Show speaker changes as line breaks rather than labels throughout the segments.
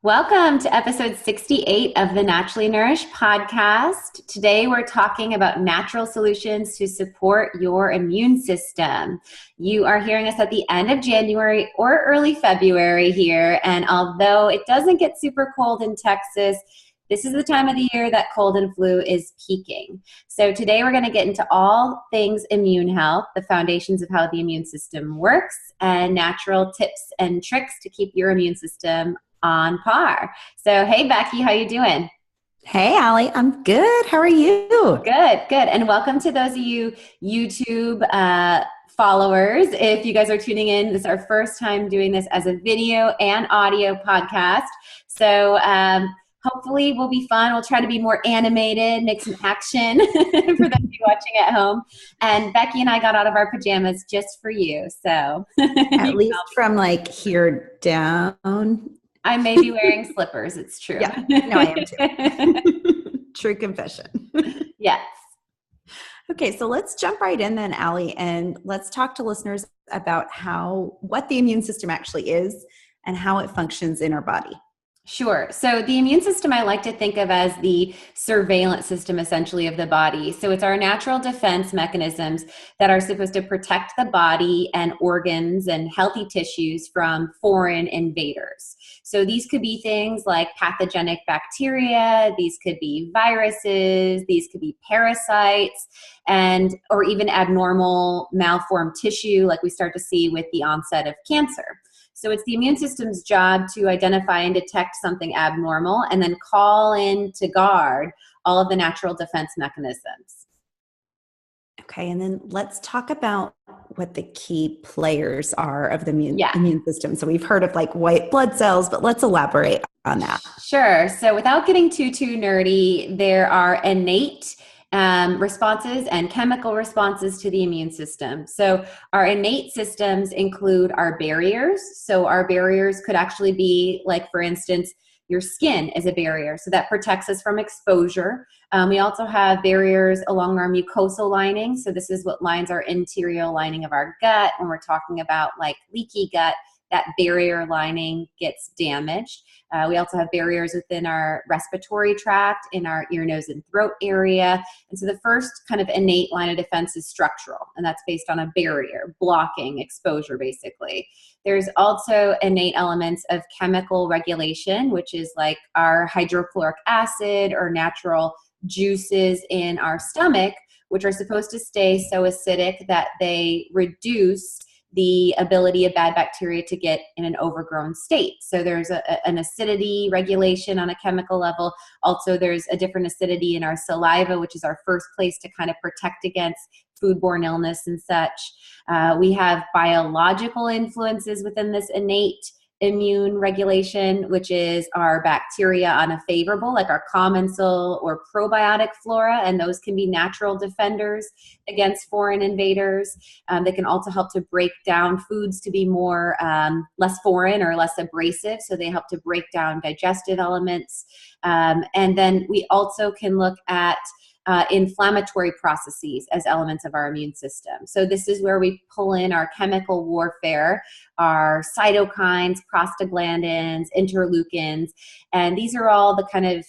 Welcome to episode 68 of the Naturally Nourished podcast. Today we're talking about natural solutions to support your immune system. You are hearing us at the end of January or early February here, and although it doesn't get super cold in Texas, this is the time of the year that cold and flu is peaking. So today we're going to get into all things immune health, the foundations of how the immune system works, and natural tips and tricks to keep your immune system on par. So, hey, Becky, how you doing?
Hey, Allie, I'm good. How are you?
Good, good. And welcome to those of you YouTube followers. If you guys are tuning in, this is our first time doing this as a video and audio podcast. So hopefully we'll be fun. We'll try to be more animated, make some action for those of you watching at home. And Becky and I got out of our pajamas just for you. So
At least from like here down.
I may be wearing slippers. It's true.
Yeah, no, I am too. True confession.
Yes.
Okay, so let's jump right in then, Allie, and let's talk to listeners about what the immune system actually is and how it functions in our body.
Sure. So the immune system I like to think of as the surveillance system essentially of the body. So it's our natural defense mechanisms that are supposed to protect the body and organs and healthy tissues from foreign invaders. So these could be things like pathogenic bacteria, these could be viruses, these could be parasites, or even abnormal malformed tissue like we start to see with the onset of cancer. So it's the immune system's job to identify and detect something abnormal and then call in to guard all of the natural defense mechanisms.
Okay, and then let's talk about what the key players are of the immune system. So we've heard of like white blood cells, but let's elaborate on that.
Sure. So without getting too nerdy, there are innate responses and chemical responses to the immune system. So our innate systems include our barriers. So our barriers could actually be like, for instance, your skin is a barrier. So that protects us from exposure. We also have barriers along our mucosal lining. So this is what lines our interior lining of our gut. When we're talking about like leaky gut, that barrier lining gets damaged. We also have barriers within our respiratory tract, in our ear, nose, and throat area. And so the first kind of innate line of defense is structural, and that's based on a barrier, blocking exposure, basically. There's also innate elements of chemical regulation, which is like our hydrochloric acid or natural juices in our stomach, which are supposed to stay so acidic that they reduce the ability of bad bacteria to get in an overgrown state. So there's an acidity regulation on a chemical level. Also, there's a different acidity in our saliva, which is our first place to kind of protect against foodborne illness and such. We have biological influences within this innate immune regulation, which is our bacteria on a favorable, like our commensal or probiotic flora, and those can be natural defenders against foreign invaders. They can also help to break down foods to be more less foreign or less abrasive, so they help to break down digestive elements. And then we also can look at inflammatory processes as elements of our immune system. So this is where we pull in our chemical warfare, our cytokines, prostaglandins, interleukins, and these are all the kind of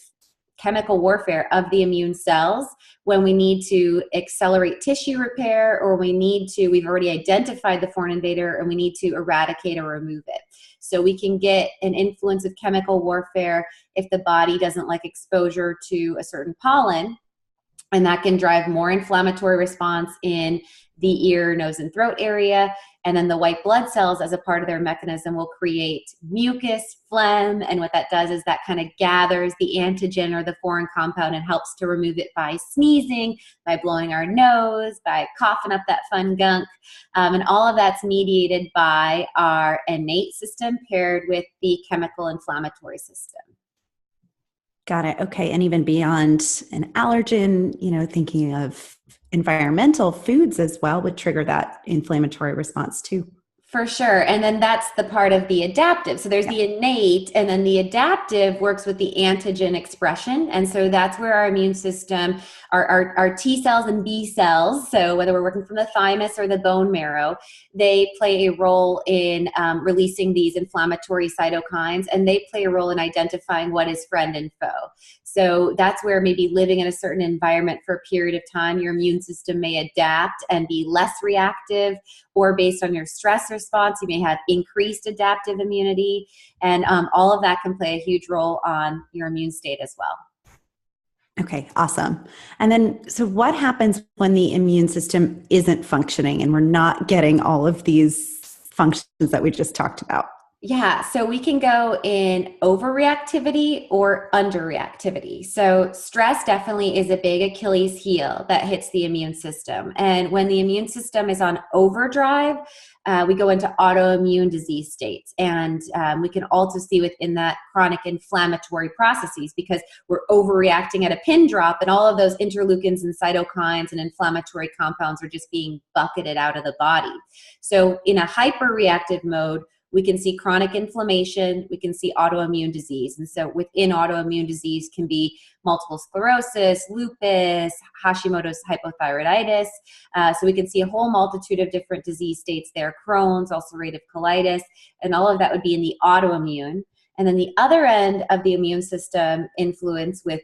chemical warfare of the immune cells when we need to accelerate tissue repair, or we've already identified the foreign invader and we need to eradicate or remove it. So we can get an influence of chemical warfare if the body doesn't like exposure to a certain pollen, and that can drive more inflammatory response in the ear, nose, and throat area. And then the white blood cells, as a part of their mechanism, will create mucus, phlegm. And what that does is that kind of gathers the antigen or the foreign compound and helps to remove it by sneezing, by blowing our nose, by coughing up that fun gunk. And all of that's mediated by our innate system paired with the chemical inflammatory system.
Got it. Okay. And even beyond an allergen, thinking of environmental foods as well would trigger that inflammatory response too.
For sure. And then that's the part of the adaptive. So there's the innate, and then the adaptive works with the antigen expression. And so that's where our immune system, our T cells and B cells, so whether we're working from the thymus or the bone marrow, they play a role in releasing these inflammatory cytokines, and they play a role in identifying what is friend and foe. So that's where maybe living in a certain environment for a period of time, your immune system may adapt and be less reactive, or based on your stress response, you may have increased adaptive immunity. And all of that can play a huge role on your immune state as well.
Okay, awesome. And then, so what happens when the immune system isn't functioning and we're not getting all of these functions that we just talked about?
Yeah, so we can go in overreactivity or underreactivity. So stress definitely is a big Achilles heel that hits the immune system. And when the immune system is on overdrive, we go into autoimmune disease states. And we can also see within that chronic inflammatory processes, because we're overreacting at a pin drop, and all of those interleukins and cytokines and inflammatory compounds are just being bucketed out of the body. So in a hyperreactive mode, we can see chronic inflammation, we can see autoimmune disease. And so within autoimmune disease can be multiple sclerosis, lupus, Hashimoto's hypothyroiditis. So we can see a whole multitude of different disease states there, Crohn's, ulcerative colitis, and all of that would be in the autoimmune. And then the other end of the immune system influence with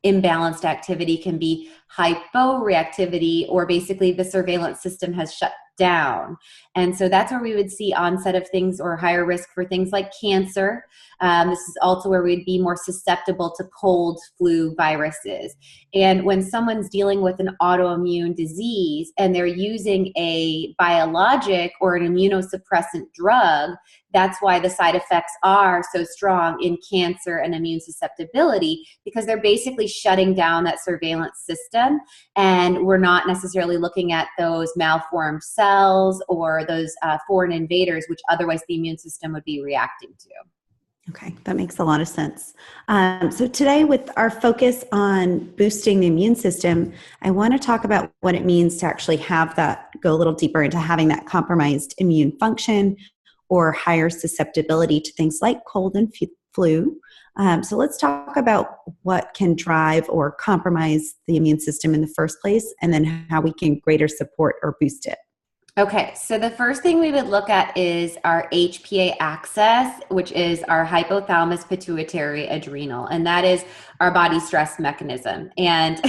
imbalanced activity can be hyporeactivity, or basically the surveillance system has shut down. And so that's where we would see onset of things, or higher risk for things like cancer. This is also where we'd be more susceptible to cold, flu, viruses. And when someone's dealing with an autoimmune disease and they're using a biologic or an immunosuppressant drug, that's why the side effects are so strong in cancer and immune susceptibility, because they're basically shutting down that surveillance system. And we're not necessarily looking at those malformed cells or those foreign invaders, which otherwise the immune system would be reacting to.
Okay, that makes a lot of sense. So today, with our focus on boosting the immune system, I want to talk about what it means to actually have that, go a little deeper into having that compromised immune function or higher susceptibility to things like cold and flu. So let's talk about what can drive or compromise the immune system in the first place, and then how we can greater support or boost it.
Okay, so the first thing we would look at is our HPA Axis, which is our hypothalamus pituitary adrenal, and that is our body stress mechanism. And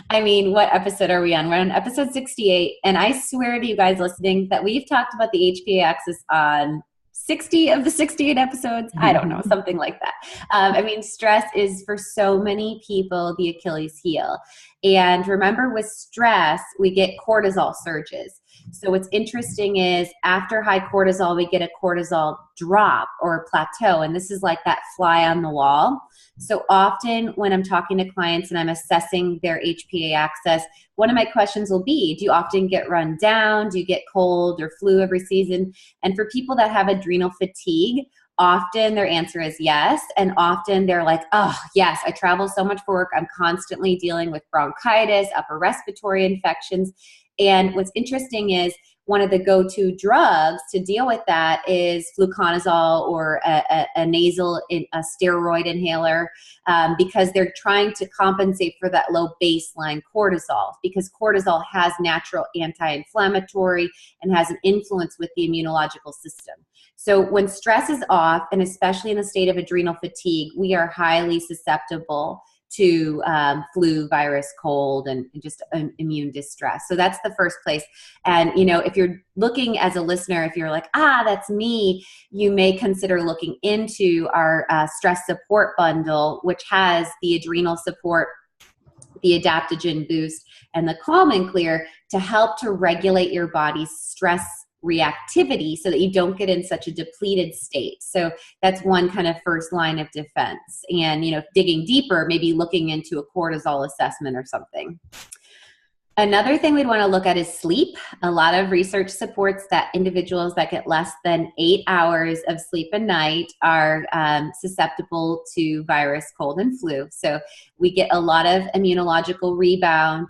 I mean, what episode are we on? We're on episode 68, and I swear to you guys listening that we've talked about the HPA Axis on 60 of the 68 episodes. I don't know, something like that. I mean, stress is for so many people the Achilles heel. And remember, with stress, we get cortisol surges. So what's interesting is after high cortisol, we get a cortisol drop or a plateau. And this is like that fly on the wall. So often when I'm talking to clients and I'm assessing their HPA axis, one of my questions will be, do you often get run down? Do you get cold or flu every season? And for people that have adrenal fatigue, often their answer is yes. And often they're like, oh, yes, I travel so much for work. I'm constantly dealing with bronchitis, upper respiratory infections. And what's interesting is one of the go-to drugs to deal with that is fluconazole, or a nasal a steroid inhaler, because they're trying to compensate for that low baseline cortisol, because cortisol has natural anti-inflammatory and has an influence with the immunological system. So when stress is off, and especially in a state of adrenal fatigue, we are highly susceptible to flu, virus, cold, and just immune distress. So that's the first place. And, you know, if you're looking as a listener, if you're like, that's me, you may consider looking into our stress support bundle, which has the adrenal support, the adaptogen boost, and the calm and clear to help to regulate your body's stress reactivity so that you don't get in such a depleted state. So that's one kind of first line of defense. And, you know, digging deeper, maybe looking into a cortisol assessment or something. Another thing we'd want to look at is sleep. A lot of research supports that individuals that get less than 8 hours of sleep a night are susceptible to virus, cold, and flu. So we get a lot of immunological rebound.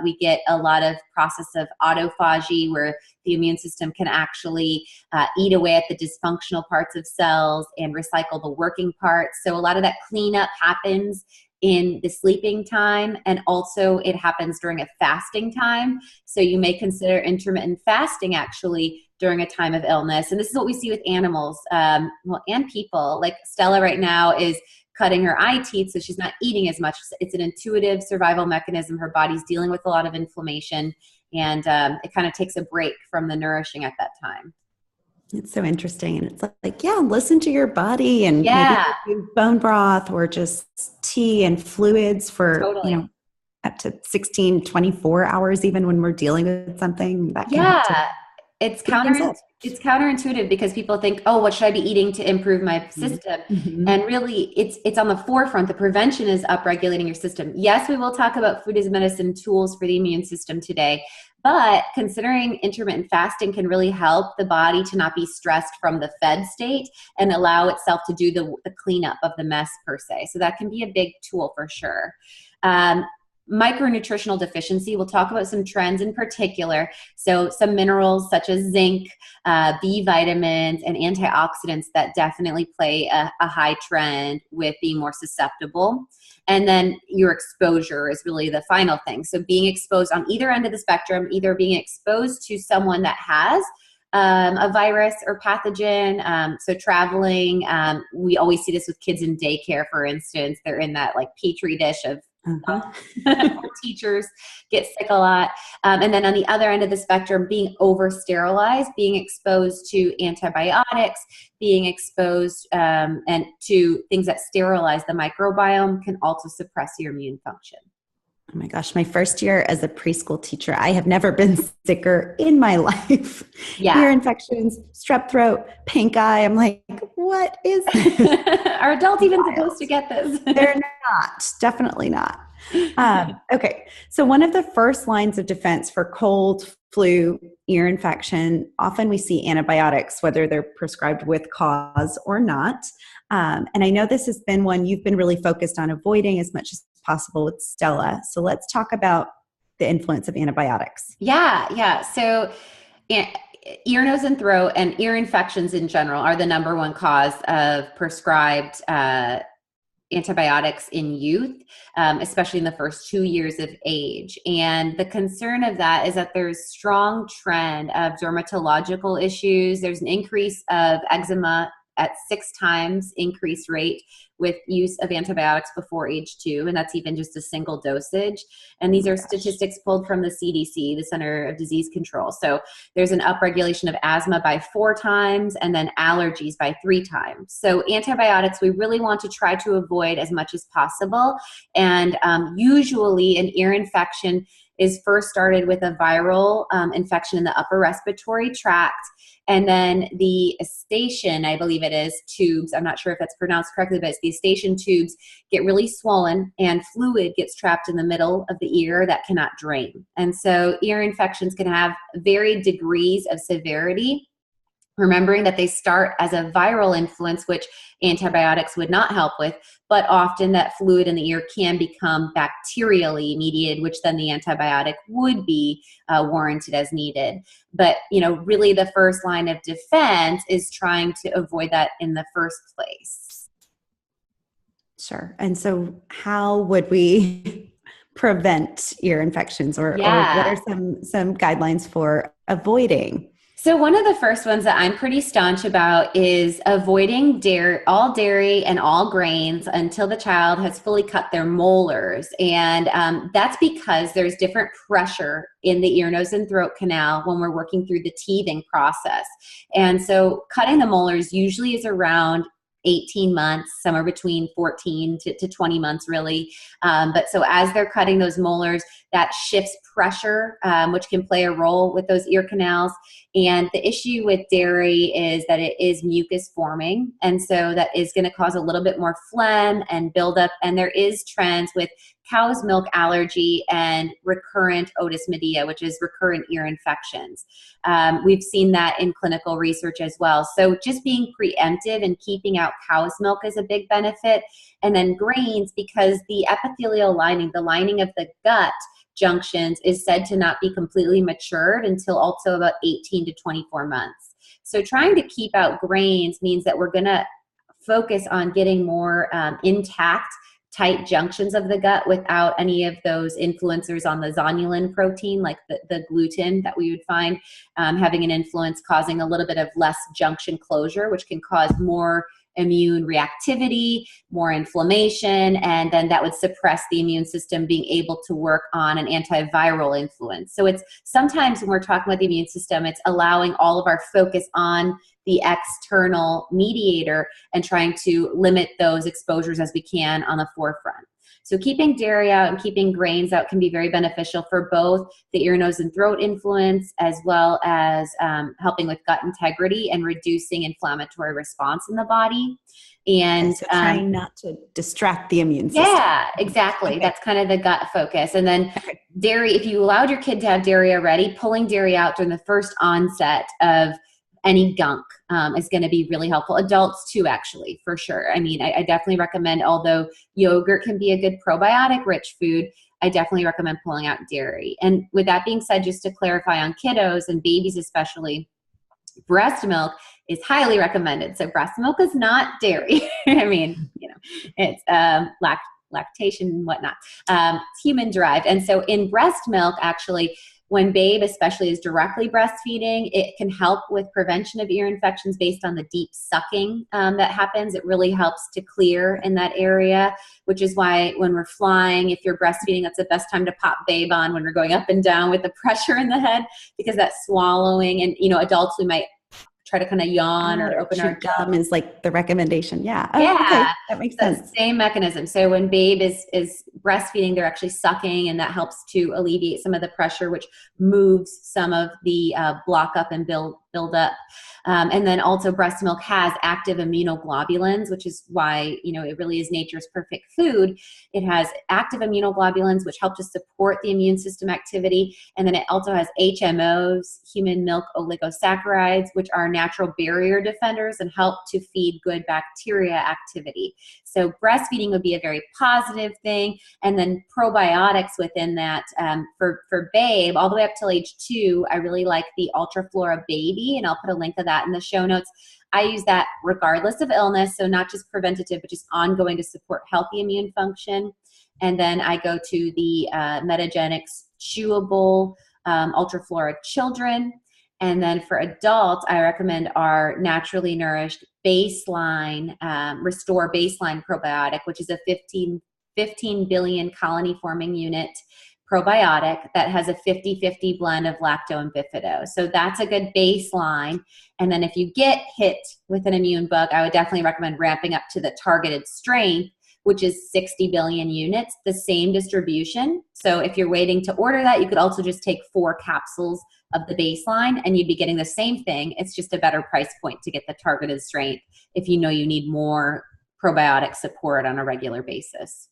We get a lot of process of autophagy where the immune system can actually eat away at the dysfunctional parts of cells and recycle the working parts. So a lot of that cleanup happens in the sleeping time, and also it happens during a fasting time. So you may consider intermittent fasting actually during a time of illness. And this is what we see with animals, and people. Like Stella right now is cutting her eye teeth, so she's not eating as much. It's an intuitive survival mechanism. Her body's dealing with a lot of inflammation, and it kind of takes a break from the nourishing at that time.
It's so interesting. And it's like, yeah, listen to your body and
Yeah,
maybe do bone broth or just tea and fluids for,
totally.
up to 16, 24 hours, even when we're dealing with something that can help to
Yeah, it's
speed things up.
it's counterintuitive because people think, oh, what should I be eating to improve my system?
Mm-hmm.
And really, it's on the forefront. The prevention is upregulating your system. Yes, we will talk about food as medicine tools for the immune system today, but considering intermittent fasting can really help the body to not be stressed from the fed state and allow itself to do the cleanup of the mess per se. So that can be a big tool for sure. Micronutritional deficiency, we'll talk about some trends in particular. So some minerals such as zinc, B vitamins, and antioxidants that definitely play a high trend with being more susceptible. And then your exposure is really the final thing. So being exposed on either end of the spectrum, either being exposed to someone that has a virus or pathogen. So traveling, we always see this with kids in daycare, for instance. They're in that like petri dish of teachers get sick a lot. And then on the other end of the spectrum, being over sterilized, being exposed to antibiotics, being exposed and to things that sterilize the microbiome can also suppress your immune function.
Oh my gosh, my first year as a preschool teacher, I have never been sicker in my life.
Yeah.
Ear infections, strep throat, pink eye. I'm like, what is this?
Are adults even supposed to get this?
They're not. Definitely not. Okay. So one of the first lines of defense for cold, flu, ear infection, often we see antibiotics, whether they're prescribed with cause or not. And I know this has been one you've been really focused on avoiding as much as possible with Stella. So let's talk about the influence of antibiotics.
Yeah. So ear, nose, and throat and ear infections in general are the number one cause of prescribed antibiotics in youth, especially in the first 2 years of age. And the concern of that is that there's strong trend of dermatological issues. There's an increase of eczema at 6 times increased rate with use of antibiotics before age 2, and that's even just a single dosage. And these are statistics pulled from the CDC, the Center of Disease Control. So there's an upregulation of asthma by 4 times and then allergies by 3 times. So antibiotics we really want to try to avoid as much as possible. And usually an ear infection is first started with a viral infection in the upper respiratory tract. And then the eustachian, I believe it is, tubes, I'm not sure if that's pronounced correctly, but it's the eustachian tubes get really swollen and fluid gets trapped in the middle of the ear that cannot drain. And so ear infections can have varied degrees of severity, remembering that they start as a viral influence, which antibiotics would not help with, but often that fluid in the ear can become bacterially mediated, which then the antibiotic would be warranted as needed. But, really the first line of defense is trying to avoid that in the first place.
Sure. And so how would we prevent ear infections or what are some guidelines for avoiding?
So one of the first ones that I'm pretty staunch about is avoiding all dairy and all grains until the child has fully cut their molars. And that's because there's different pressure in the ear, nose, and throat canal when we're working through the teething process. And so cutting the molars usually is around 18 months, somewhere between 14 to 20 months really. But so as they're cutting those molars, that shifts pressure, which can play a role with those ear canals. And the issue with dairy is that it is mucus forming. And so that is going to cause a little bit more phlegm and buildup. And there is trends with cow's milk allergy and recurrent otis media, which is recurrent ear infections. We've seen that in clinical research as well. So just being preemptive and keeping out cow's milk is a big benefit. And then grains, because the epithelial lining, the lining of the gut junctions, is said to not be completely matured until also about 18 to 24 months. So trying to keep out grains means that we're going to focus on getting more intact, tight junctions of the gut without any of those influencers on the zonulin protein, like the gluten that we would find having an influence, causing a little bit of less junction closure, which can cause more immune reactivity, more inflammation, and then that would suppress the immune system being able to work on an antiviral influence. So it's sometimes when we're talking about the immune system, it's allowing all of our focus on the external mediator and trying to limit those exposures as we can on the forefront. So keeping dairy out and keeping grains out can be very beneficial for both the ear, nose, and throat influence, as well as helping with gut integrity and reducing inflammatory response in the body. And
so trying not to distract the immune system.
Yeah, exactly. Okay. That's kind of the gut focus. And then dairy, if you allowed your kid to have dairy already, pulling dairy out during the first onset of any gunk is going to be really helpful. Adults too, actually, for sure. I mean, I definitely recommend, although yogurt can be a good probiotic rich food, I definitely recommend pulling out dairy. And with that being said, just to clarify on kiddos and babies especially, breast milk is highly recommended. So breast milk is not dairy. I mean, it's lactation and whatnot. It's human derived. And so in breast milk, actually, when babe especially is directly breastfeeding, it can help with prevention of ear infections based on the deep sucking that happens. It really helps to clear in that area, which is why when we're flying, if you're breastfeeding, that's the best time to pop babe on when we're going up and down with the pressure in the head, because that swallowing, and adults, we might try to kind of yawn or open our
gum is like the recommendation. Yeah.
Yeah.
Okay. That makes sense.
Same mechanism. So when babe is breastfeeding, they're actually sucking, and that helps to alleviate some of the pressure, which moves some of the block up and build up. And then also breast milk has active immunoglobulins, which is why, it really is nature's perfect food. It has active immunoglobulins, which help to support the immune system activity. And then it also has HMOs, human milk oligosaccharides, which are natural barrier defenders and help to feed good bacteria activity. So breastfeeding would be a very positive thing. And then probiotics within that, for babe, all the way up till age 2, I really like the Ultraflora Baby, and I'll put a link to that in the show notes. I use that regardless of illness, so not just preventative, but just ongoing to support healthy immune function. And then I go to the Metagenics chewable Ultraflora Children. And then for adults, I recommend our Naturally Nourished Baseline, Restore Baseline Probiotic, which is a 15 billion colony forming unit probiotic that has a 50-50 blend of lacto and bifido. So that's a good baseline. And then if you get hit with an immune bug, I would definitely recommend ramping up to the targeted strength, which is 60 billion units, the same distribution. So if you're waiting to order that, you could also just take 4 capsules of the baseline and you'd be getting the same thing. It's just a better price point to get the targeted strength if you know you need more probiotic support on a regular basis.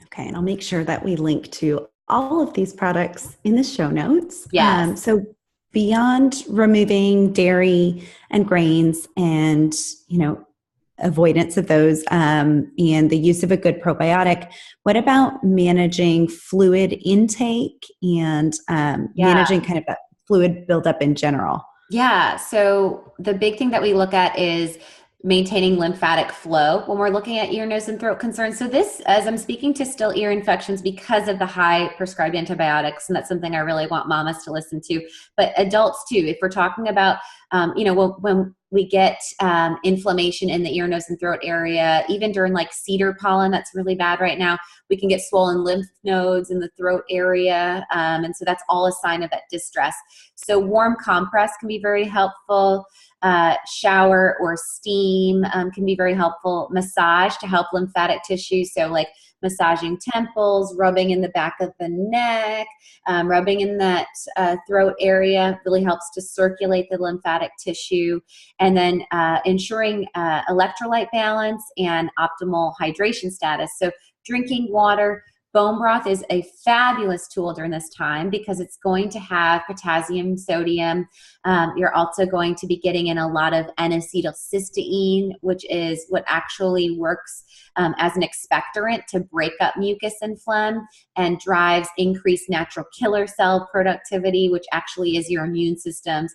Okay, and I'll make sure that we link to all of these products in the show notes.
Yes.
So beyond removing dairy and grains and, avoidance of those and the use of a good probiotic, what about managing fluid intake and managing kind of that fluid buildup in general?
Yeah. So the big thing that we look at is maintaining lymphatic flow when we're looking at ear, nose, and throat concerns. So this, as I'm speaking to still ear infections because of the high prescribed antibiotics, and that's something I really want mamas to listen to, but adults too. If we're talking about, when we get inflammation in the ear, nose, and throat area, even during like cedar pollen, that's really bad right now, we can get swollen lymph nodes in the throat area. And so that's all a sign of that distress. So warm compress can be very helpful. Shower or steam can be very helpful. Massage to help lymphatic tissue. So like massaging temples, rubbing in the back of the neck, rubbing in that throat area really helps to circulate the lymphatic tissue. And then ensuring electrolyte balance and optimal hydration status. So drinking water bone broth is a fabulous tool during this time because it's going to have potassium, sodium. You're also going to be getting in a lot of N-acetylcysteine, which is what actually works as an expectorant to break up mucus and phlegm and drives increased natural killer cell productivity, which actually is your immune system's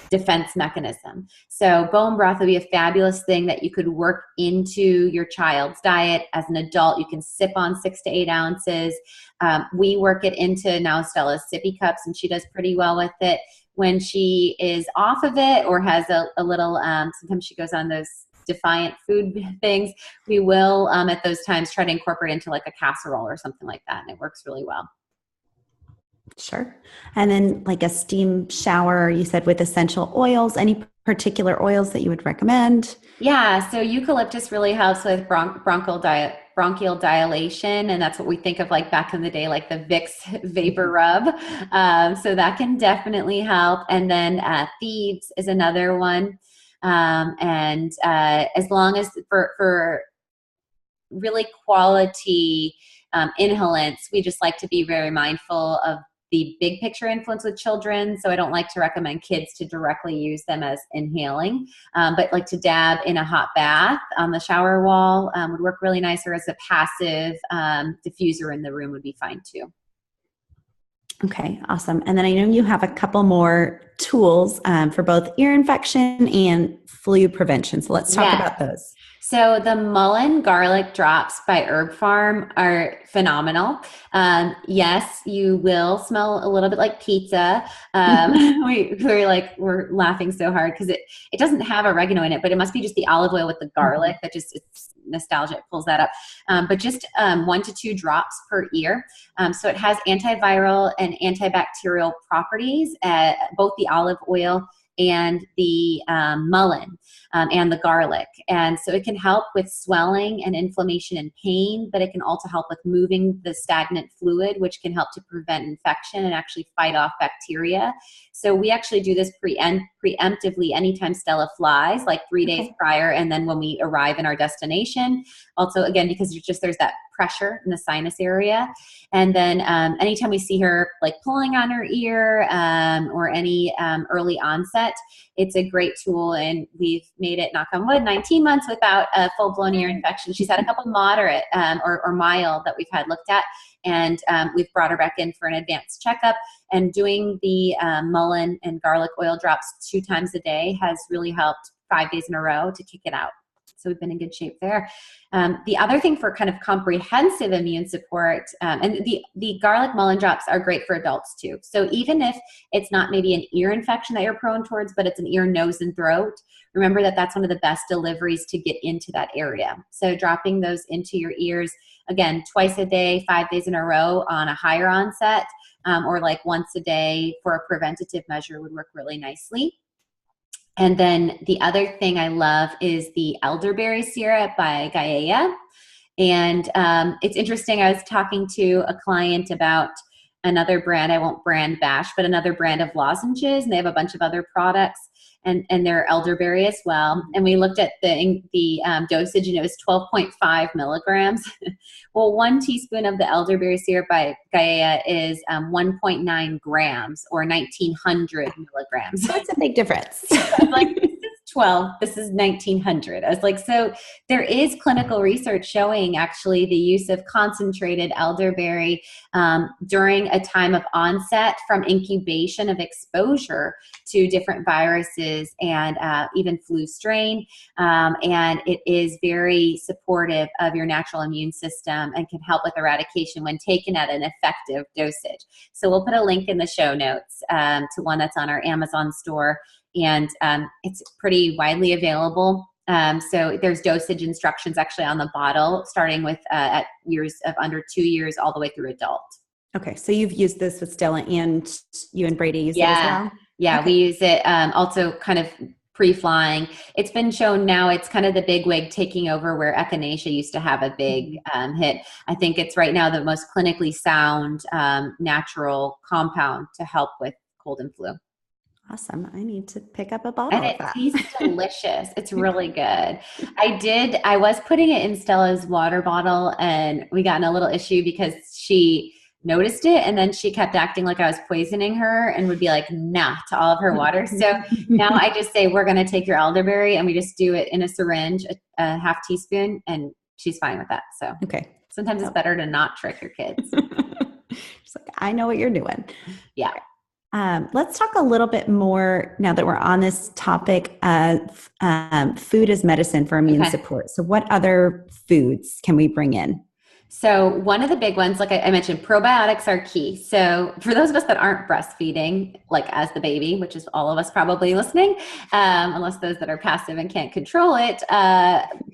defense mechanism. So bone broth would be a fabulous thing that you could work into your child's diet. As an adult, you can sip on 6 to 8 ounces. We work it into now Stella's sippy cups, and she does pretty well with it. When she is off of it or has a little, sometimes she goes on those defiant food things, we will at those times try to incorporate into like a casserole or something like that, and it works really well.
Sure. And then like a steam shower, you said with essential oils, any particular oils that you would recommend?
Yeah, so eucalyptus really helps with bronchial dilation, and that's what we think of like back in the day, like the Vicks vapor rub. So that can definitely help. And then thieves is another one. As long as for really quality inhalants, we just like to be very mindful of the big picture influence with children. So I don't like to recommend kids to directly use them as inhaling, but like to dab in a hot bath on the shower wall would work really nice, or as a passive diffuser in the room would be fine too.
Okay, awesome. And then I know you have a couple more tools for both ear infection and flu prevention. So let's talk about those.
So the Mullen garlic drops by Herb Farm are phenomenal. Yes, you will smell a little bit like pizza. We're laughing so hard because it doesn't have oregano in it, but it must be just the olive oil with the garlic that just, it's nostalgia, it pulls that up. But just 1 to 2 drops per ear. So it has antiviral and antibacterial properties, both the olive oil and the mullein and the garlic. And so it can help with swelling and inflammation and pain, but it can also help with moving the stagnant fluid, which can help to prevent infection and actually fight off bacteria. So we actually do this preemptively anytime Stella flies, like 3 days prior, and then when we arrive in our destination. Also, again, because there's that pressure in the sinus area. And then anytime we see her like pulling on her ear or any early onset, it's a great tool. And we've made it, knock on wood, 19 months without a full-blown ear infection. She's had a couple moderate or mild that we've had looked at. And we've brought her back in for an advanced checkup. And doing the mullein and garlic oil drops 2 times a day has really helped 5 days in a row to kick it out. So we've been in good shape there. The other thing for kind of comprehensive immune support, and the garlic mullein drops are great for adults too. So even if it's not maybe an ear infection that you're prone towards, but it's an ear, nose, and throat, remember that that's one of the best deliveries to get into that area. So dropping those into your ears, again, twice a day, 5 days in a row on a higher onset, or like once a day for a preventative measure would work really nicely. And then the other thing I love is the Elderberry Syrup by Gaia. And it's interesting, I was talking to a client about another brand, I won't brand bash, but another brand of lozenges, and they have a bunch of other products, and they're elderberry as well. And we looked at the dosage, and it was 12.5 milligrams. Well, 1 teaspoon of the elderberry syrup by Gaia is 1.9 grams, or 1,900 milligrams.
That's a big difference.
I'm like, this is 12, this is 1,900. I was like, so there is clinical research showing actually the use of concentrated elderberry during a time of onset from incubation of exposure to different viruses and even flu strain. And it is very supportive of your natural immune system and can help with eradication when taken at an effective dosage. So we'll put a link in the show notes to one that's on our Amazon store, and it's pretty widely available. So there's dosage instructions actually on the bottle, starting with at years of under 2 years all the way through adult.
Okay, so you've used this with Stella, and you and Brady use it as well?
Yeah,
okay.
We use it also kind of pre-flying. It's been shown now it's kind of the big wig taking over where echinacea used to have a big hit. I think it's right now the most clinically sound natural compound to help with cold and flu.
Awesome. I need to pick up a bottle
And
of
it
that.
tastes delicious. It's really good. I was putting it in Stella's water bottle, and we got in a little issue because she noticed it, and then she kept acting like I was poisoning her and would be like, nah, to all of her water. So now I just say, we're going to take your elderberry, and we just do it in a syringe, a half teaspoon, and she's fine with that. So
Okay.
sometimes it's better to not trick your kids.
Just like, I know what you're doing.
Yeah.
Let's talk a little bit more now that we're on this topic of food as medicine for immune support. So what other foods can we bring in?
So one of the big ones, like I mentioned, probiotics are key. So for those of us that aren't breastfeeding, like as the baby, which is all of us probably listening, unless those that are passive and can't control it,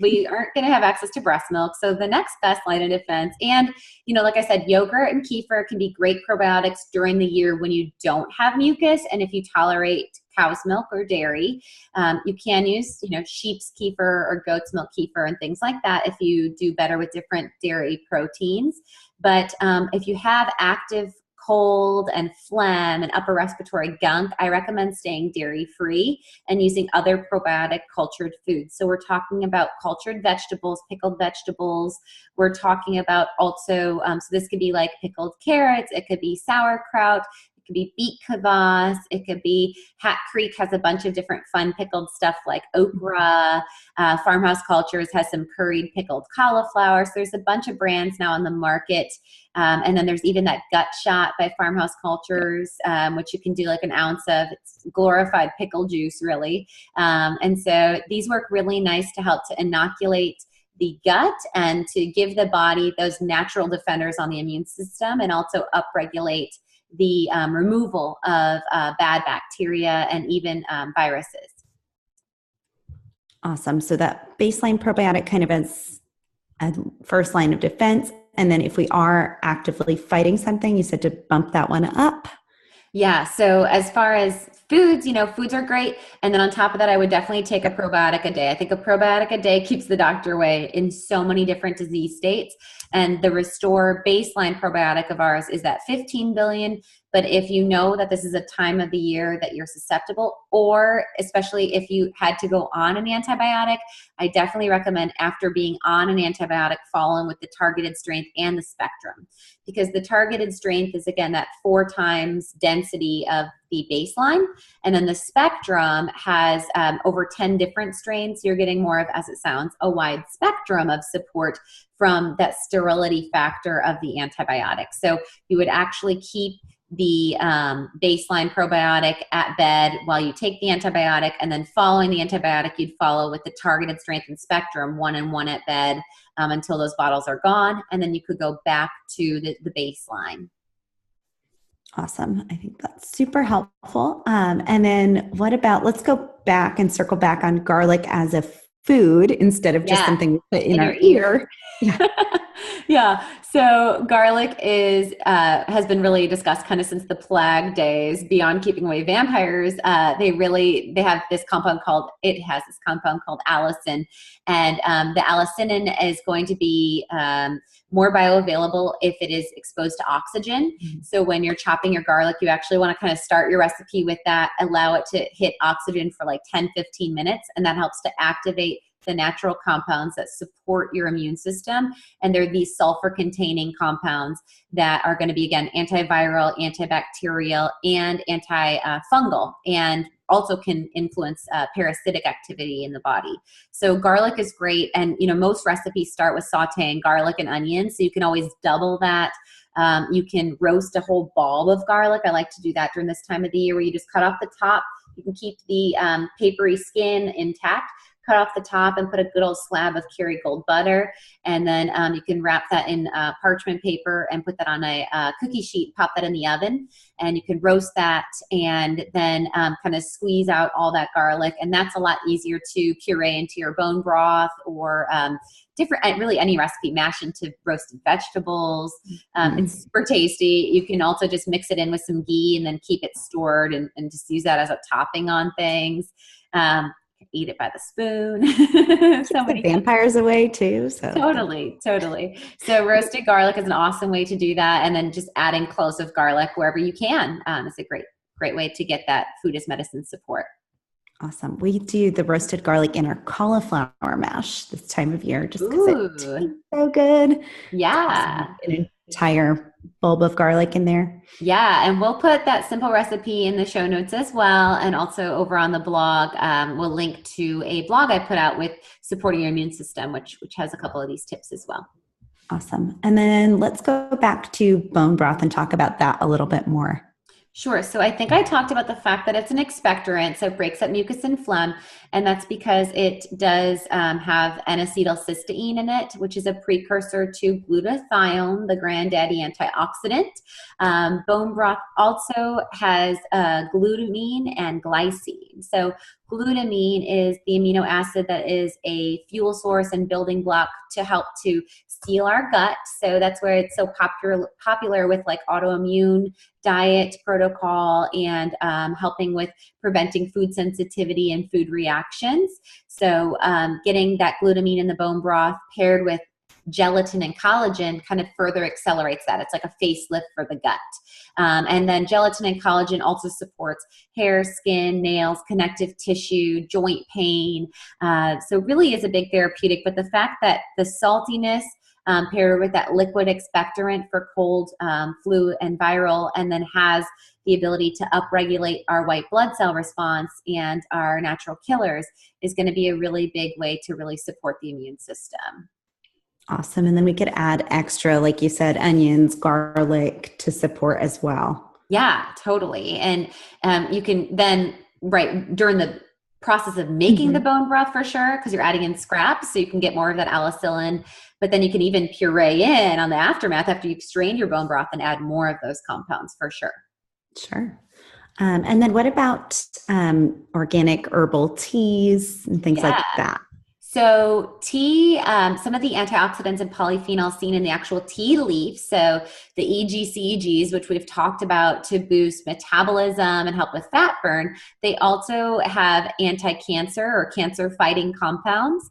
we aren't going to have access to breast milk. So the next best line of defense, and like I said, yogurt and kefir can be great probiotics during the year when you don't have mucus, and if you tolerate cow's milk or dairy. You can use, sheep's kefir or goat's milk kefir and things like that if you do better with different dairy proteins. But if you have active cold and phlegm and upper respiratory gunk, I recommend staying dairy-free and using other probiotic cultured foods. So we're talking about cultured vegetables, pickled vegetables. We're talking about also, so this could be like pickled carrots, it could be sauerkraut, it could be beet kvass. It could be Hat Creek has a bunch of different fun pickled stuff like okra. Farmhouse Cultures has some curried pickled cauliflower. So there's a bunch of brands now on the market. And then there's even that Gut Shot by Farmhouse Cultures, which you can do like an ounce of. It's glorified pickle juice, really. And so these work really nice to help to inoculate the gut and to give the body those natural defenders on the immune system, and also upregulate the removal of bad bacteria and even viruses.
Awesome. So that baseline probiotic kind of as a first line of defense. And then if we are actively fighting something, you said to bump that one up.
Yeah. So as far as foods, foods are great. And then on top of that, I would definitely take a probiotic a day. I think a probiotic a day keeps the doctor away in so many different disease states. And the Restore baseline probiotic of ours is that 15 billion. But if you know that this is a time of the year that you're susceptible, or especially if you had to go on an antibiotic, I definitely recommend after being on an antibiotic, follow in with the targeted strength and the spectrum. Because the targeted strength is, again, that 4 times density of the baseline. And then the spectrum has over 10 different strains. So you're getting more of, as it sounds, a wide spectrum of support from that sterility factor of the antibiotic. So you would actually keep the baseline probiotic at bed while you take the antibiotic, and then following the antibiotic, you'd follow with the targeted strength and spectrum 1 and 1 at bed until those bottles are gone. And then you could go back to the baseline.
Awesome. I think that's super helpful. And then what about, let's go back and circle back on garlic as a food instead of just something we put in our ear. Yeah.
Yeah. So garlic has been really discussed kind of since the plague days. Beyond keeping away vampires, they have this compound called allicin, and the allicinin is going to be more bioavailable if it is exposed to oxygen. Mm-hmm. So when you're chopping your garlic, you actually want to kind of start your recipe with that, allow it to hit oxygen for like 10-15 minutes, and that helps to activate the natural compounds that support your immune system. And they're these sulfur-containing compounds that are going to be, again, antiviral, antibacterial, and antifungal, and also can influence parasitic activity in the body. So garlic is great. And, most recipes start with sauteing garlic and onions. So you can always double that. You can roast a whole bulb of garlic. I like to do that during this time of the year, where you just cut off the top. You can keep the papery skin intact, cut off the top, and put a good old slab of Kerrygold butter. And then you can wrap that in parchment paper and put that on a cookie sheet, pop that in the oven, and you can roast that and then kind of squeeze out all that garlic. And that's a lot easier to puree into your bone broth or really any recipe, mash into roasted vegetables. It's super tasty. You can also just mix it in with some ghee and then keep it stored and just use that as a topping on things. Eat it by the spoon.
So many vampires away too. So
totally. So roasted garlic is an awesome way to do that. And then just adding cloves of garlic wherever you can is a great great way to get that food as medicine support.
Awesome. We do the roasted garlic in our cauliflower mash this time of year just because it
Ooh,
tastes so good. Tossing
yeah.
an entire bulb of garlic in there.
Yeah, and we'll put that simple recipe in the show notes as well. And also over on the blog, we'll link to a blog I put out with supporting your immune system, which has a couple of these tips as well.
Awesome. And then let's go back to bone broth and talk about that a little bit more.
Sure. So I think I talked about the fact that it's an expectorant, so it breaks up mucus and phlegm, and that's because it does have N-acetylcysteine in it, which is a precursor to glutathione, the granddaddy antioxidant. Bone broth also has glutamine and glycine. So glutamine is the amino acid that is a fuel source and building block to help to seal our gut. So that's where it's so popular with like autoimmune diet protocol and helping with preventing food sensitivity and food reactions. So getting that glutamine in the bone broth paired with gelatin and collagen kind of further accelerates that. It's like a facelift for the gut. And then gelatin and collagen also supports hair, skin, nails, connective tissue, joint pain. So really is a big therapeutic. But the fact that the saltiness paired with that liquid expectorant for cold, flu, and viral, and then has the ability to upregulate our white blood cell response and our natural killers is going to be a really big way to really support the immune system.
Awesome. And then we could add extra, like you said, onions, garlic to support as well.
Yeah, totally. And you can then, right, during the process of making the bone broth for sure, because you're adding in scraps, so you can get more of that allicin. But then you can even puree in on the aftermath after you've strained your bone broth and add more of those compounds for sure.
Sure. And then what about organic herbal teas and things like that?
So tea, some of the antioxidants and polyphenols seen in the actual tea leaf, so the EGCGs, which we've talked about to boost metabolism and help with fat burn, they also have anti-cancer or cancer-fighting compounds.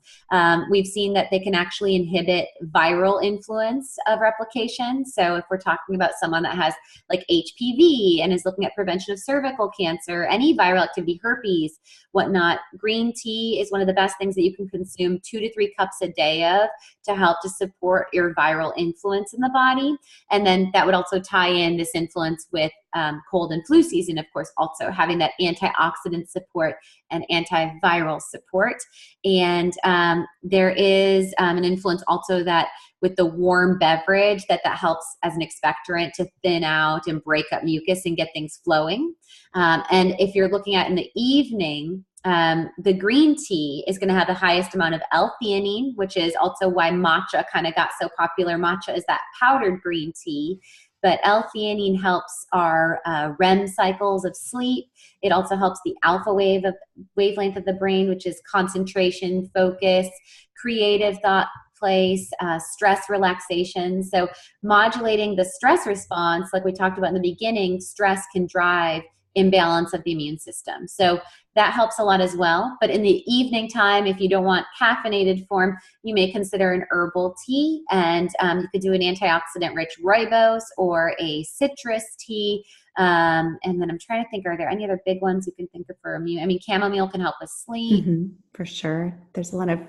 We've seen that they can actually inhibit viral influence of replication. So if we're talking about someone that has like HPV and is looking at prevention of cervical cancer, any viral activity, herpes, whatnot, green tea is one of the best things that you can consume 2 to 3 cups a day of to help to support your viral influence in the body. And then that would also tie in this influence with cold and flu season, of course, also having that antioxidant support and antiviral support. And there is an influence also that with the warm beverage that helps as an expectorant to thin out and break up mucus and get things flowing. And if you're looking at in the evening, the green tea is going to have the highest amount of L-theanine, which is also why matcha kind of got so popular. Matcha is that powdered green tea. But L-theanine helps our REM cycles of sleep. It also helps the alpha wavelength of the brain, which is concentration, focus, creative thought place, stress relaxation. So modulating the stress response, like we talked about in the beginning, stress can drive imbalance of the immune system. So that helps a lot as well. But in the evening time, if you don't want caffeinated form, you may consider an herbal tea, and you could do an antioxidant rich rooibos or a citrus tea. And then I'm trying to think, are there any other big ones you can think of for immune? I mean, chamomile can help with sleep.
For sure. There's a lot of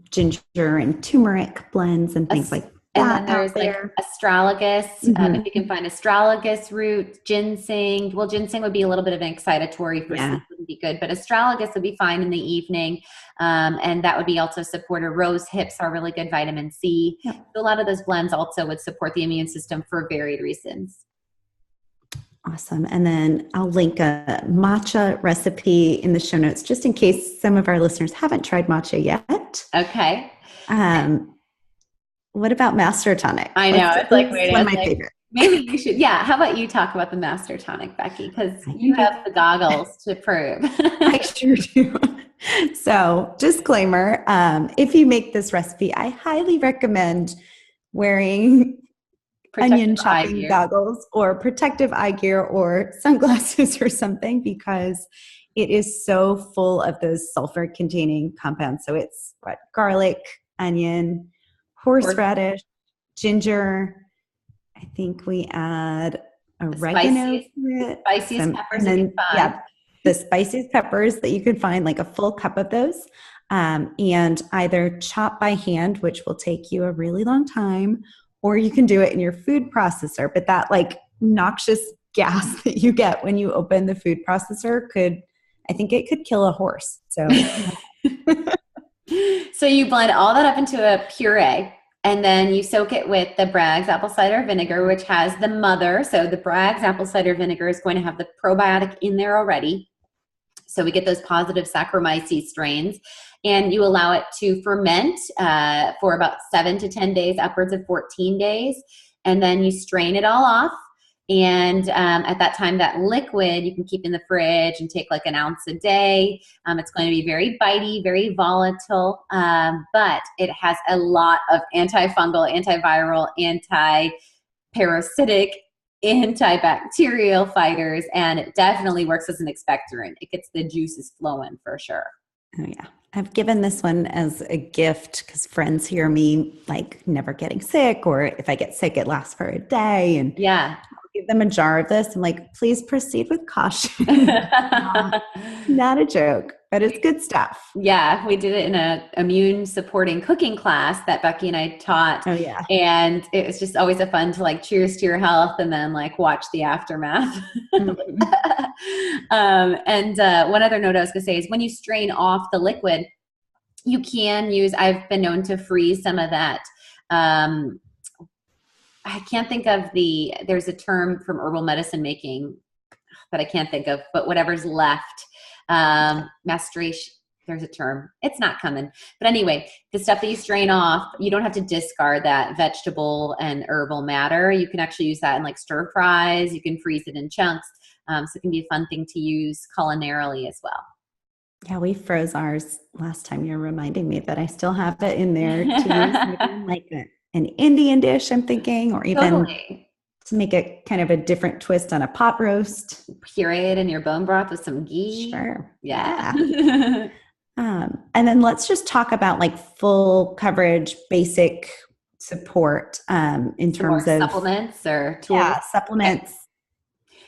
ginger and turmeric blends and things like that.
And then there's like astragalus. If you can find astragalus root, ginseng. Well, ginseng would be a little bit of an excitatory for sleep, wouldn't be good, but astragalus would be fine in the evening. And that would be also supported. Rose hips are really good vitamin C. So a lot of those blends also would support the immune system for varied reasons.
Awesome. And then I'll link a matcha recipe in the show notes, just in case some of our listeners haven't tried matcha yet.
Okay.
What about Master Tonic?
I know. It's like, wait,
one of my favorite.
Maybe you should. Yeah. How about you talk about the Master Tonic, Becky? Because you have the goggles to prove.
I sure do. So, disclaimer, if you make this recipe, I highly recommend wearing onion chopping goggles or protective eye gear or sunglasses or something, because it is so full of those sulfur containing compounds. So it's garlic, onion, horseradish, ginger. I think we add oregano,
Spiciest peppers
and
you
then
can find.
the spiciest peppers that you can find, like a full cup of those, and either chop by hand, which will take you a really long time, or you can do it in your food processor. But that like noxious gas that you get when you open the food processor I think it could kill a horse. So,
so you blend all that up into a puree, and then you soak it with the Bragg's apple cider vinegar, which has the mother. So the Bragg's apple cider vinegar is going to have the probiotic in there already. So we get those positive Saccharomyces strains, and you allow it to ferment for about 7 to 10 days, upwards of 14 days. And then you strain it all off. And at that time, that liquid you can keep in the fridge and take like an ounce a day. It's going to be very bitey, very volatile, but it has a lot of antifungal, antiviral, anti-parasitic, antibacterial fighters, and it definitely works as an expectorant. It gets the juices flowing for sure.
oh yeah. I've given this one as a gift because friends hear me like never getting sick, or if I get sick, it lasts for a day. And
yeah,
I'll give them a jar of this. I'm like, please proceed with caution. Not a joke, but it's good stuff.
Yeah, we did it in a immune supporting cooking class that Becky and I taught.
Oh yeah.
And it was just always a fun to like cheers to your health and then like watch the aftermath.
Mm-hmm.
One other note I was gonna say is when you strain off the liquid, you can use, I've been known to freeze some of that. I can't think of there's a term from herbal medicine making that I can't think of, but whatever's left. Maceration, there's a term. It's not coming. But anyway, the stuff that you strain off, you don't have to discard that vegetable and herbal matter. You can actually use that in like stir fries. You can freeze it in chunks. So it can be a fun thing to use culinarily as well.
Yeah, we froze ours last time. You're reminding me that I still have it in there to use maybe in like an Indian dish, I'm thinking, or even
Totally.
to make it kind of a different twist on a pot roast.
Puree it in your bone broth with some ghee.
Sure.
Yeah.
And then let's just talk about like full coverage, basic support in terms of
supplements or tools.
Yeah, supplements.
Okay.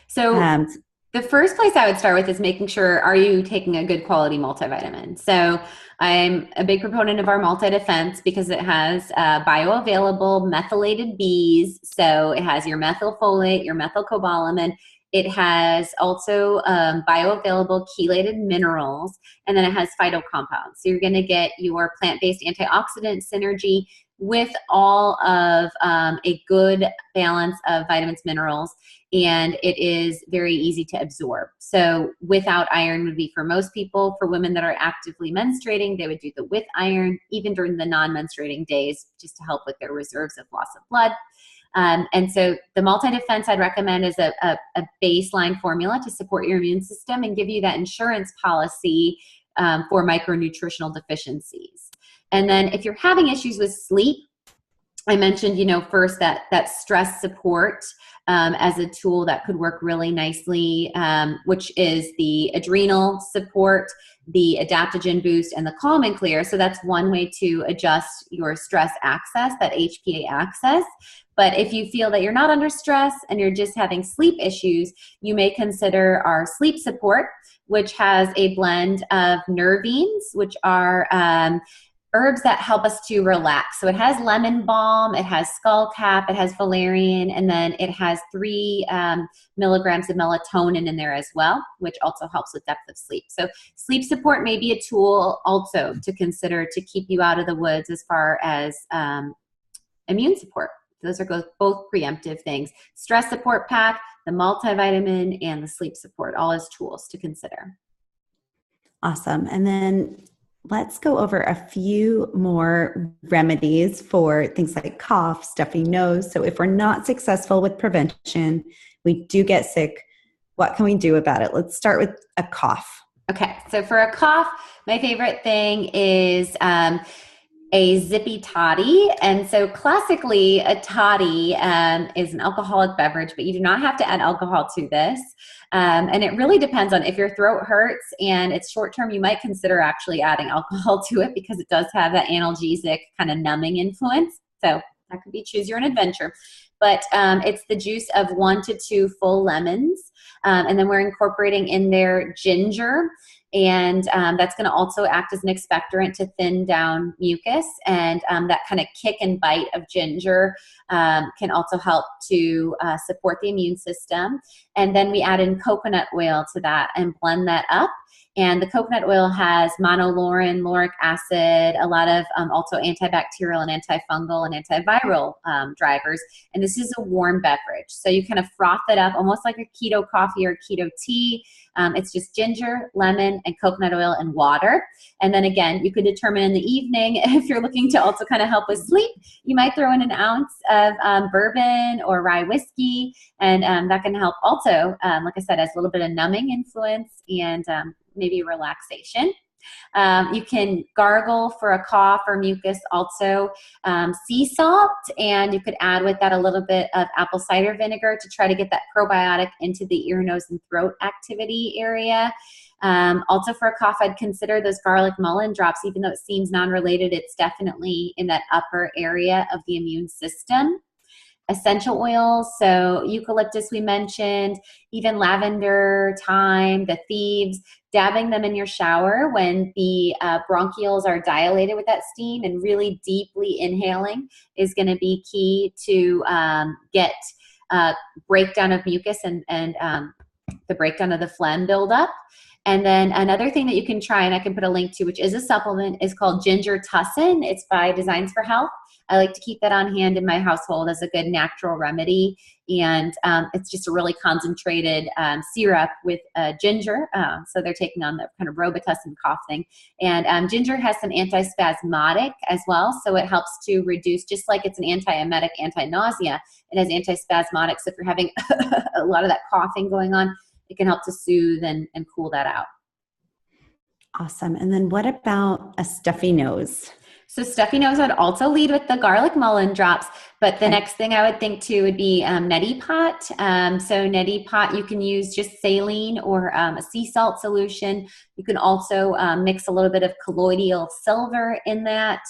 So the first place I would start with is making sure, are you taking a good quality multivitamin? So I'm a big proponent of our multi-defense because it has bioavailable methylated Bs. So it has your methylfolate, your methylcobalamin. It has also bioavailable chelated minerals, and then it has phytocompounds. So you're going to get your plant-based antioxidant synergy with all of a good balance of vitamins, minerals, and it is very easy to absorb. So without iron would be for most people. For women that are actively menstruating, they would do the with iron, even during the non-menstruating days, just to help with their reserves of loss of blood. And so the multi-defense I'd recommend is a baseline formula to support your immune system and give you that insurance policy for micronutritional deficiencies. And then if you're having issues with sleep, I mentioned, first that stress support as a tool that could work really nicely, which is the adrenal support, the adaptogen boost, and the calm and clear. So that's one way to adjust your stress axis, that HPA axis. But if you feel that you're not under stress and you're just having sleep issues, you may consider our sleep support, which has a blend of nervines, which are herbs that help us to relax. So it has lemon balm, it has skullcap, it has valerian, and then it has 3 milligrams of melatonin in there as well, which also helps with depth of sleep. So sleep support may be a tool also to consider to keep you out of the woods as far as immune support. Those are both preemptive things. Stress support pack, the multivitamin, and the sleep support, all as tools to consider.
Awesome. And then let's go over a few more remedies for things like cough, stuffy nose. So if we're not successful with prevention, we do get sick, what can we do about it? Let's start with a cough.
Okay, so for a cough, my favorite thing is a zippy toddy. And so classically, a toddy is an alcoholic beverage, but you do not have to add alcohol to this. And it really depends on if your throat hurts and it's short term, you might consider actually adding alcohol to it because it does have that analgesic kind of numbing influence. So that could be choose your own adventure. but it's the juice of 1 to 2 full lemons. And then we're incorporating in there ginger. And that's going to also act as an expectorant to thin down mucus. And that kind of kick and bite of ginger can also help to support the immune system. And then we add in coconut oil to that and blend that up. And the coconut oil has monolaurin, lauric acid, a lot of also antibacterial and antifungal and antiviral drivers. And this is a warm beverage. So you kind of froth it up almost like a keto coffee or keto tea. It's just ginger, lemon, and coconut oil and water. And then again, you could determine in the evening if you're looking to also kind of help with sleep, you might throw in an ounce of bourbon or rye whiskey. And that can help also, like I said, as a little bit of numbing influence and maybe relaxation. You can gargle for a cough or mucus also. Sea salt, and you could add with that a little bit of apple cider vinegar to try to get that probiotic into the ear, nose, and throat activity area. Also for a cough, I'd consider those garlic mullen drops. Even though it seems non-related, it's definitely in that upper area of the immune system. Essential oils, so eucalyptus we mentioned, even lavender, thyme, the thieves, dabbing them in your shower when the bronchioles are dilated with that steam, and really deeply inhaling is going to be key to get breakdown of mucus and the breakdown of the phlegm buildup. And then another thing that you can try, and I can put a link to, which is a supplement, is called Ginger Tussin. It's by Designs for Health. I like to keep that on hand in my household as a good natural remedy. And it's just a really concentrated syrup with ginger. So they're taking on the kind of Robitussin cough thing. And ginger has some antispasmodic as well. So it helps to reduce, just like it's an antiemetic, anti-nausea, it has antispasmodic. So if you're having a lot of that coughing going on, it can help to soothe and cool that out.
Awesome. And then what about a stuffy nose?
So stuffy nose, I'd also lead with the garlic mullen drops, but the next thing I would think too would be neti pot. So neti pot, you can use just saline or a sea salt solution. You can also mix a little bit of colloidal silver in that.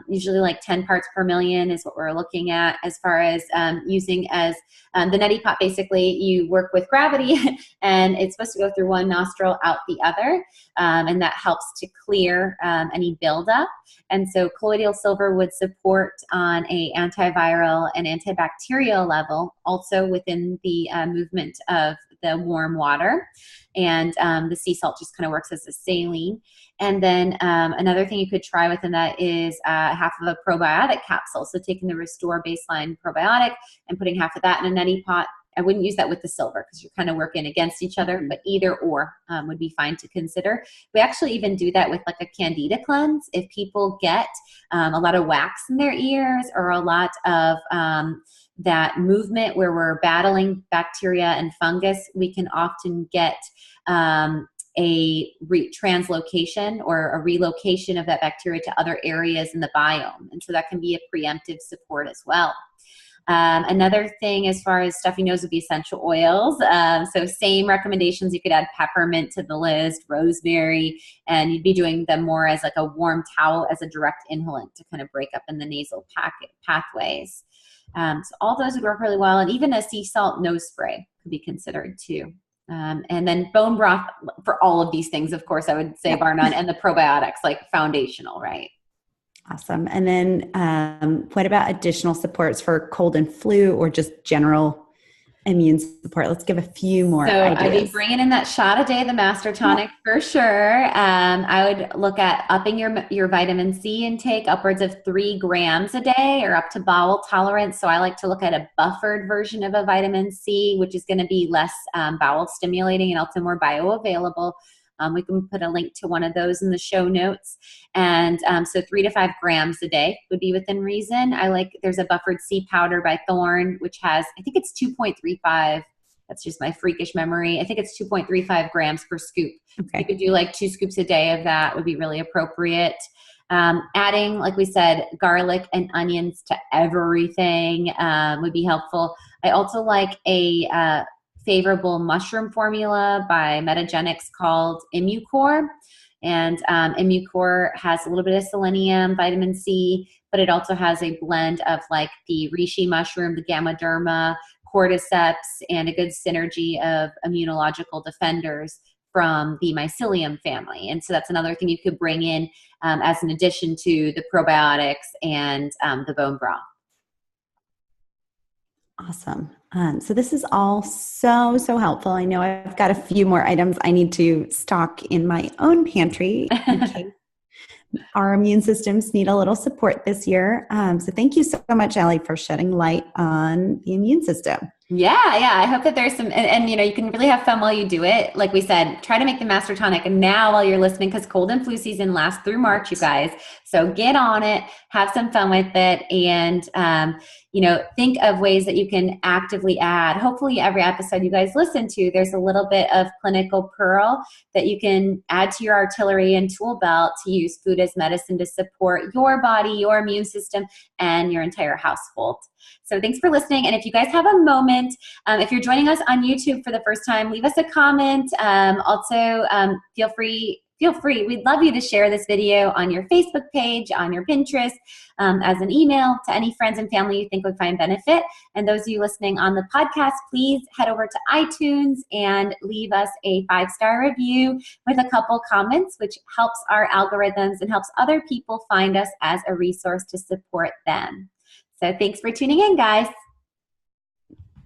Usually like 10 parts per million is what we're looking at as far as using as the neti pot. Basically, you work with gravity and it's supposed to go through one nostril, out the other, and that helps to clear any buildup. And so colloidal silver would support on a antiviral and antibacterial level, also within the movement of the warm water. And the sea salt just kind of works as a saline. And then another thing you could try within that is half of a probiotic capsule. So taking the Restore Baseline probiotic and putting half of that in a neti pot. I wouldn't use that with the silver because you're kind of working against each other, but either or would be fine to consider. We actually even do that with like a candida cleanse. If people get a lot of wax in their ears or a lot of that movement where we're battling bacteria and fungus, we can often get a translocation or a relocation of that bacteria to other areas in the biome. And so that can be a preemptive support as well. Another thing as far as stuffy nose would be essential oils. So same recommendations, you could add peppermint to the list, rosemary, and you'd be doing them more as like a warm towel as a direct inhalant to kind of break up in the nasal pathways. So all those would work really well. And even a sea salt nose spray could be considered too. And then bone broth for all of these things, of course, I would say bar none, and the probiotics, like foundational, right?
Awesome. And then what about additional supports for cold and flu or just general immune support? Let's give a few more ideas.
I'd be bringing in that shot a day, the Master Tonic for sure. I would look at upping your vitamin C intake upwards of 3 grams a day or up to bowel tolerance. So I like to look at a buffered version of a vitamin C, which is going to be less bowel stimulating and also more bioavailable. We can put a link to one of those in the show notes. And so 3 to 5 grams a day would be within reason. There's a buffered C powder by Thorne, which has, I think it's 2.35. That's just my freakish memory. I think it's 2.35 grams per scoop. Okay. You could do like 2 scoops a day of that would be really appropriate. Adding, like we said, garlic and onions to everything would be helpful. I also like a favorable mushroom formula by Metagenics called Immucor. And Immucor has a little bit of selenium, vitamin C, but it also has a blend of like the reishi mushroom, the Ganoderma, cordyceps, and a good synergy of immunological defenders from the mycelium family. And so that's another thing you could bring in as an addition to the probiotics and the bone broth.
Awesome. So this is all so helpful. I know I've got a few more items I need to stock in my own pantry in case our immune systems need a little support this year. So thank you so much, Allie, for shedding light on the immune system.
Yeah. I hope that there's some, and you know, you can really have fun while you do it. Like we said, try to make the master tonic now while you're listening, because cold and flu season lasts through March, you guys. So get on it, have some fun with it, and you know, think of ways that you can actively add. Hopefully every episode you guys listen to, there's a little bit of clinical pearl that you can add to your artillery and tool belt to use food as medicine to support your body, your immune system, and your entire household. So thanks for listening. And if you guys have a moment, if you're joining us on YouTube for the first time, leave us a comment. Also, feel free. We'd love you to share this video on your Facebook page, on your Pinterest, as an email to any friends and family you think would find benefit. And those of you listening on the podcast, please head over to iTunes and leave us a 5-star review with a couple comments, which helps our algorithms and helps other people find us as a resource to support them. So thanks for tuning in, guys.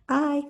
Bye.